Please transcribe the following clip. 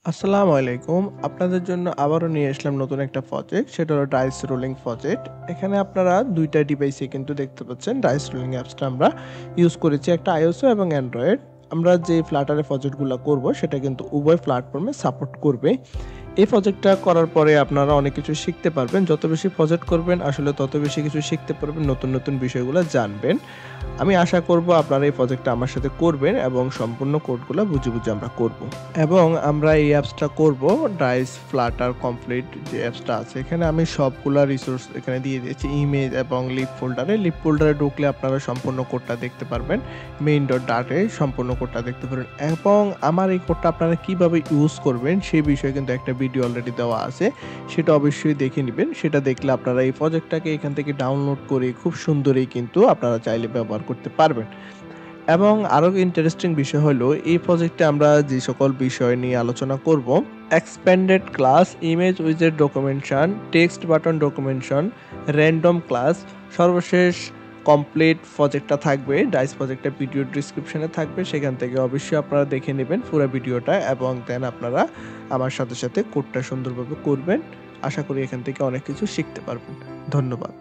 আসসালামু আলাইকুম। আপনাদের জন্য আবারও নিয়ে আসলাম নতুন একটা প্রজেক্ট। সেটা হলো ডাইস রোলিং প্রজেক্ট। এখানে আপনারা ২ টা ডিভাইসে কিন্তু দেখতে পাচ্ছেন ডাইস রোলিং অ্যাপসটা আমরা ইউজ করেছি একটা iOS এবং Android। আমরা যে Flutter এ প্রজেক্টগুলা করব সেটা কিন্তু উভয় প্ল্যাটফর্মে সাপোর্ট করবে। এই প্রজেক্টটা করার পরে আপনারা অনেক কিছু শিখতে পারবেন। যত বেশি প্রজেক্ট করবেন আসলে তত বেশি কিছু শিখতে পারবেন, নতুন বিষয়গুলা জানবেন। আমি আশা করব আপনারা এই প্রজেক্টটা আমার সাথে করবেন এবং সম্পূর্ণ কোডগুলা বুঝে আমরা করব। এবং আমরা এই অ্যাপসটা করব ডাইস ফ্লাটার কমপ্লিট যে অ্যাপসটা আছে এখানে আমি সবগুলা রিসোর্স এখানে দিয়ে দিয়েছি ইমেজ এবং লিপ ফোল্ডারে। লিপ ফোল্ডারে ঢুকলে আপনারা সম্পূর্ণ কোডটা দেখতে পারবেন। main.dart এ সম্পূর্ণ কোডটা দেখতে পারবেন এবং আমার এই কোডটা আপনারা কিভাবে ইউজ করবেন সেই বিষয়ে কিন্তু একটা ভিডিও অলরেডি দেওয়া আছে। সেটা অবশ্যই দেখে নিবেন। সেটা দেখলে আপনারা এই প্রজেক্টটাকে এখান থেকে ডাউনলোড করে খুব সুন্দরই কিন্তু আপনারা চাইলে ব্যবহার করতে পারবেন। এবং আরো ইন্টারেস্টিং বিষয় হলো এই প্রজেক্টে আমরা যে সকল বিষয় নিয়ে আলোচনা করব, এক্সপ্যান্ডেড ক্লাস, ইমেজ উইজেট documentation, text button documentation, random class, সর্বশেষ কমপ্লিট প্রজেক্টটা থাকবে। ডাইস প্রজেক্টটা ভিডিও ডেসক্রিপশনে থাকবে। সেখান থেকে অবশ্যই আপনারা দেখে নেবেন পুরো ভিডিওটা এবং দেন আপনারা আমার সাথে কোডটা সুন্দরভাবে করবেন। আশা করি এখান থেকে অনেক কিছু শিখতে পারবেন। ধন্যবাদ।